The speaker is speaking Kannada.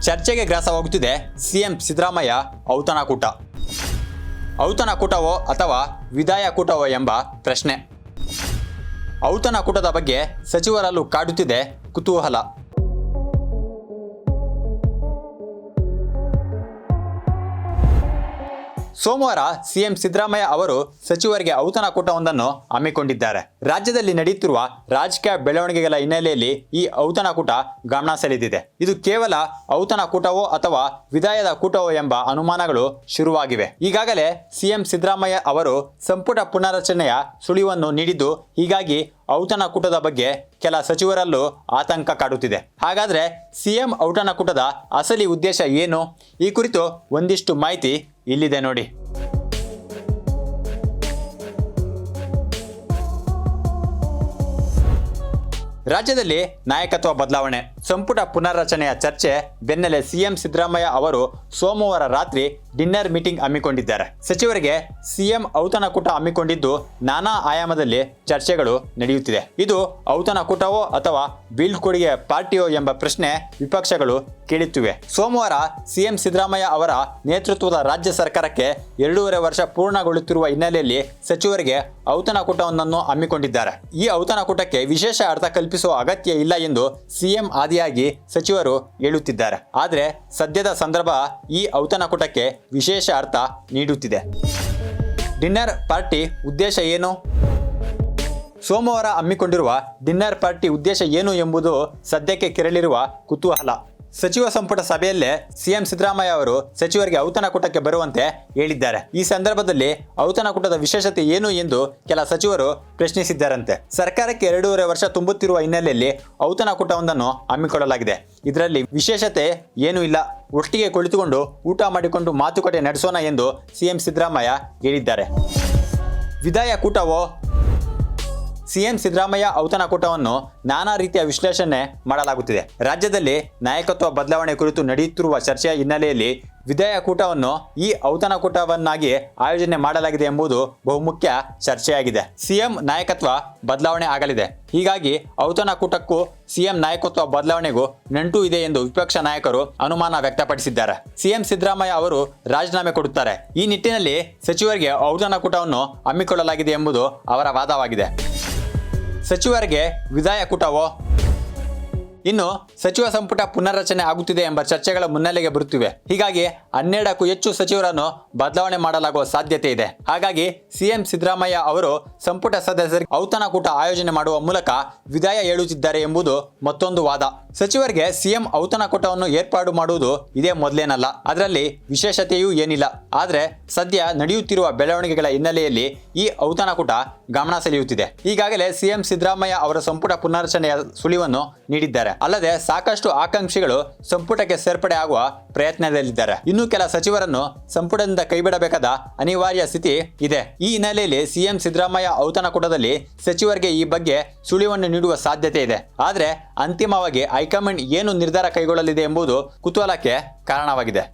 ಚರ್ಚೆಗೆ ಗ್ರಾಸವಾಗುತ್ತಿದೆ ಸಿಎಂ ಸಿದ್ದರಾಮಯ್ಯ ಔತಣಕೂಟ. ಔತಣಕೂಟವೋ ಅಥವಾ ವಿದಾಯಕೂಟವೋ ಎಂಬ ಪ್ರಶ್ನೆ. ಔತಣಕೂಟದ ಬಗ್ಗೆ ಸಚಿವರಲ್ಲೂ ಕಾಡುತ್ತಿದೆ ಕುತೂಹಲ. ಸೋಮವಾರ ಸಿಎಂ ಸಿದ್ದರಾಮಯ್ಯ ಅವರು ಸಚಿವರಿಗೆ ಔತಣಕೂಟವೊಂದನ್ನು ಹಮ್ಮಿಕೊಂಡಿದ್ದಾರೆ. ರಾಜ್ಯದಲ್ಲಿ ನಡೆಯುತ್ತಿರುವ ರಾಜಕೀಯ ಬೆಳವಣಿಗೆಗಳ ಹಿನ್ನೆಲೆಯಲ್ಲಿ ಈ ಔತಣಕೂಟ ಗಮನ ಸೆಳೆದಿದೆ. ಇದು ಕೇವಲ ಔತಣಕೂಟವೋ ಅಥವಾ ವಿದಾಯದ ಕೂಟವೋ ಎಂಬ ಅನುಮಾನಗಳು ಶುರುವಾಗಿವೆ. ಈಗಾಗಲೇ ಸಿಎಂ ಸಿದ್ದರಾಮಯ್ಯ ಅವರು ಸಂಪುಟ ಪುನರ್ರಚನೆಯ ಸುಳಿವನ್ನು ನೀಡಿದ್ದು, ಹೀಗಾಗಿ ಔತಣಕೂಟದ ಬಗ್ಗೆ ಕೆಲ ಸಚಿವರಲ್ಲೂ ಆತಂಕ ಕಾಡುತ್ತಿದೆ. ಹಾಗಾದ್ರೆ ಸಿಎಂ ಔತಣಕೂಟದ ಅಸಲಿ ಉದ್ದೇಶ ಏನು? ಈ ಕುರಿತು ಒಂದಿಷ್ಟು ಮಾಹಿತಿ ಇಲ್ಲಿದೆ ನೋಡಿ. ರಾಜ್ಯದಲ್ಲಿ ನಾಯಕತ್ವ ಬದಲಾವಣೆ, ಸಂಪುಟ ಪುನರ್ರಚನೆಯ ಚರ್ಚೆ ಬೆನ್ನಲ್ಲೇ ಸಿಎಂ ಸಿದ್ದರಾಮಯ್ಯ ಅವರು ಸೋಮವಾರ ರಾತ್ರಿ ಡಿನ್ನರ್ ಮೀಟಿಂಗ್ ಹಮ್ಮಿಕೊಂಡಿದ್ದಾರೆ. ಸಚಿವರಿಗೆ ಸಿಎಂ ಔತಣಕೂಟ ಹಮ್ಮಿಕೊಂಡಿದ್ದು ನಾನಾ ಆಯಾಮದಲ್ಲಿ ಚರ್ಚೆಗಳು ನಡೆಯುತ್ತಿದೆ. ಇದು ಔತಣಕೂಟವೋ ಅಥವಾ ಬೀಳ್ಕೊಡುಗೆ ಪಾರ್ಟಿಯೋ ಎಂಬ ಪ್ರಶ್ನೆ ವಿಪಕ್ಷಗಳು ಕೇಳುತ್ತಿವೆ. ಸೋಮವಾರ ಸಿಎಂ ಸಿದ್ದರಾಮಯ್ಯ ಅವರ ನೇತೃತ್ವದ ರಾಜ್ಯ ಸರ್ಕಾರಕ್ಕೆ 2.5 ವರ್ಷ ಪೂರ್ಣಗೊಳ್ಳುತ್ತಿರುವ ಹಿನ್ನೆಲೆಯಲ್ಲಿ ಸಚಿವರಿಗೆ ಔತಣಕೂಟವೊಂದನ್ನು ಹಮ್ಮಿಕೊಂಡಿದ್ದಾರೆ. ಈ ಔತಣಕೂಟಕ್ಕೆ ವಿಶೇಷ ಅರ್ಥ ಕಲ್ಪಿಸುವ ಅಗತ್ಯ ಇಲ್ಲ ಎಂದು ಸಿಎಂ ಆದಿಯಾಗಿ ಸಚಿವರು ಹೇಳುತ್ತಿದ್ದಾರೆ. ಆದರೆ ಸದ್ಯದ ಸಂದರ್ಭ ಈ ಔತಣಕೂಟಕ್ಕೆ ವಿಶೇಷ ಅರ್ಥ ನೀಡುತ್ತಿದೆ. ಡಿನ್ನರ್ ಪಾರ್ಟಿ ಉದ್ದೇಶ ಏನು? ಸೋಮವಾರ ಹಮ್ಮಿಕೊಂಡಿರುವ ಡಿನ್ನರ್ ಪಾರ್ಟಿ ಉದ್ದೇಶ ಏನು ಎಂಬುದು ಸದ್ಯಕ್ಕೆ ಕೆರಳಿರುವ ಕುತೂಹಲ. ಸಚಿವ ಸಂಪುಟ ಸಭೆಯಲ್ಲೇ ಸಿಎಂ ಸಿದ್ದರಾಮಯ್ಯ ಅವರು ಸಚಿವರಿಗೆ ಔತಣಕೂಟಕ್ಕೆ ಬರುವಂತೆ ಹೇಳಿದ್ದಾರೆ. ಈ ಸಂದರ್ಭದಲ್ಲಿ ಔತಣಕೂಟದ ವಿಶೇಷತೆ ಏನು ಎಂದು ಕೆಲ ಸಚಿವರು ಪ್ರಶ್ನಿಸಿದ್ದಾರಂತೆ. ಸರ್ಕಾರಕ್ಕೆ 2.5 ವರ್ಷ ತುಂಬುತ್ತಿರುವ ಹಿನ್ನೆಲೆಯಲ್ಲಿ ಔತಣಕೂಟವೊಂದನ್ನು ಹಮ್ಮಿಕೊಳ್ಳಲಾಗಿದೆ. ಇದರಲ್ಲಿ ವಿಶೇಷತೆ ಏನೂ ಇಲ್ಲ, ಒಟ್ಟಿಗೆ ಕುಳಿತುಕೊಂಡು ಊಟ ಮಾಡಿಕೊಂಡು ಮಾತುಕತೆ ನಡೆಸೋಣ ಎಂದು ಸಿಎಂ ಸಿದ್ದರಾಮಯ್ಯ ಹೇಳಿದ್ದಾರೆ. ವಿದಾಯಕೂಟವೋ? ಸಿಎಂ ಸಿದ್ದರಾಮಯ್ಯ ಔತಣಕೂಟವನ್ನು ನಾನಾ ರೀತಿಯ ವಿಶ್ಲೇಷಣೆ ಮಾಡಲಾಗುತ್ತಿದೆ. ರಾಜ್ಯದಲ್ಲಿ ನಾಯಕತ್ವ ಬದಲಾವಣೆ ಕುರಿತು ನಡೆಯುತ್ತಿರುವ ಚರ್ಚೆಯ ಹಿನ್ನೆಲೆಯಲ್ಲಿ ವಿದಾಯಕೂಟವನ್ನು ಈ ಔತಣಕೂಟವನ್ನಾಗಿ ಆಯೋಜನೆ ಮಾಡಲಾಗಿದೆ ಎಂಬುದು ಬಹುಮುಖ್ಯ ಚರ್ಚೆಯಾಗಿದೆ. ಸಿಎಂ ನಾಯಕತ್ವ ಬದಲಾವಣೆ ಆಗಲಿದೆ, ಹೀಗಾಗಿ ಔತಣಕೂಟಕ್ಕೂ ಸಿಎಂ ನಾಯಕತ್ವ ಬದಲಾವಣೆಗೂ ನಂಟು ಇದೆ ಎಂದು ವಿಪಕ್ಷ ನಾಯಕರು ಅನುಮಾನ ವ್ಯಕ್ತಪಡಿಸಿದ್ದಾರೆ. ಸಿಎಂ ಸಿದ್ದರಾಮಯ್ಯ ಅವರು ರಾಜೀನಾಮೆ ಕೊಡುತ್ತಾರೆ. ಈ ನಿಟ್ಟಿನಲ್ಲಿ ಸಚಿವರಿಗೆ ಔತಣಕೂಟವನ್ನು ಹಮ್ಮಿಕೊಳ್ಳಲಾಗಿದೆ ಎಂಬುದು ಅವರ ವಾದವಾಗಿದೆ. ಸಚಿವರಿಗೆ ವಿದಾಯಕೂಟವೋ? ಇನ್ನು ಸಚಿವ ಸಂಪುಟ ಪುನರ್ರಚನೆ ಆಗುತ್ತಿದೆ ಎಂಬ ಚರ್ಚೆಗಳ ಮುನ್ನೆಲೆಗೆ ಬರುತ್ತಿವೆ. ಹೀಗಾಗಿ 12ಕ್ಕೂ ಹೆಚ್ಚು ಸಚಿವರನ್ನು ಬದಲಾವಣೆ ಮಾಡಲಾಗುವ ಸಾಧ್ಯತೆ ಇದೆ. ಹಾಗಾಗಿ ಸಿಎಂ ಸಿದ್ದರಾಮಯ್ಯ ಅವರು ಸಂಪುಟ ಸದಸ್ಯರಿಗೆ ಔತಣಕೂಟ ಆಯೋಜನೆ ಮಾಡುವ ಮೂಲಕ ವಿದಾಯ ಹೇಳುತ್ತಿದ್ದಾರೆ ಎಂಬುದು ಮತ್ತೊಂದು ವಾದ. ಸಚಿವರಿಗೆ ಸಿಎಂ ಔತಣಕೂಟವನ್ನು ಏರ್ಪಾಡು ಮಾಡುವುದು ಇದೇ ಮೊದಲೇನಲ್ಲ, ಅದರಲ್ಲಿ ವಿಶೇಷತೆಯೂ ಏನಿಲ್ಲ. ಆದರೆ ಸದ್ಯ ನಡೆಯುತ್ತಿರುವ ಬೆಳವಣಿಗೆಗಳ ಹಿನ್ನೆಲೆಯಲ್ಲಿ ಈ ಔತಣಕೂಟ ಗಮನ ಸೆಳೆಯುತ್ತಿದೆ. ಈಗಾಗಲೇ ಸಿಎಂ ಸಿದ್ದರಾಮಯ್ಯ ಅವರ ಸಂಪುಟ ಪುನರ್ರಚನೆಯ ಸುಳಿವನ್ನು ನೀಡಿದ್ದಾರೆ. ಅಲ್ಲದೆ ಸಾಕಷ್ಟು ಆಕಾಂಕ್ಷಿಗಳು ಸಂಪುಟಕ್ಕೆ ಸೇರ್ಪಡೆ ಆಗುವ ಪ್ರಯತ್ನದಲ್ಲಿದ್ದಾರೆ. ಇನ್ನು ಕೆಲ ಸಚಿವರನ್ನು ಸಂಪುಟದಿಂದ ಕೈಬಿಡಬೇಕಾದ ಅನಿವಾರ್ಯ ಸ್ಥಿತಿ ಇದೆ. ಈ ಹಿನ್ನೆಲೆಯಲ್ಲಿ ಸಿಎಂ ಸಿದ್ದರಾಮಯ್ಯ ಔತಣಕೂಟದಲ್ಲಿ ಸಚಿವರಿಗೆ ಈ ಬಗ್ಗೆ ಸುಳಿವನ್ನು ನೀಡುವ ಸಾಧ್ಯತೆ ಇದೆ. ಆದರೆ ಅಂತಿಮವಾಗಿ ಹೈಕಮಾಂಡ್ ಏನು ನಿರ್ಧಾರ ಕೈಗೊಳ್ಳಲಿದೆ ಎಂಬುದು ಕುತೂಹಲಕ್ಕೆ ಕಾರಣವಾಗಿದೆ.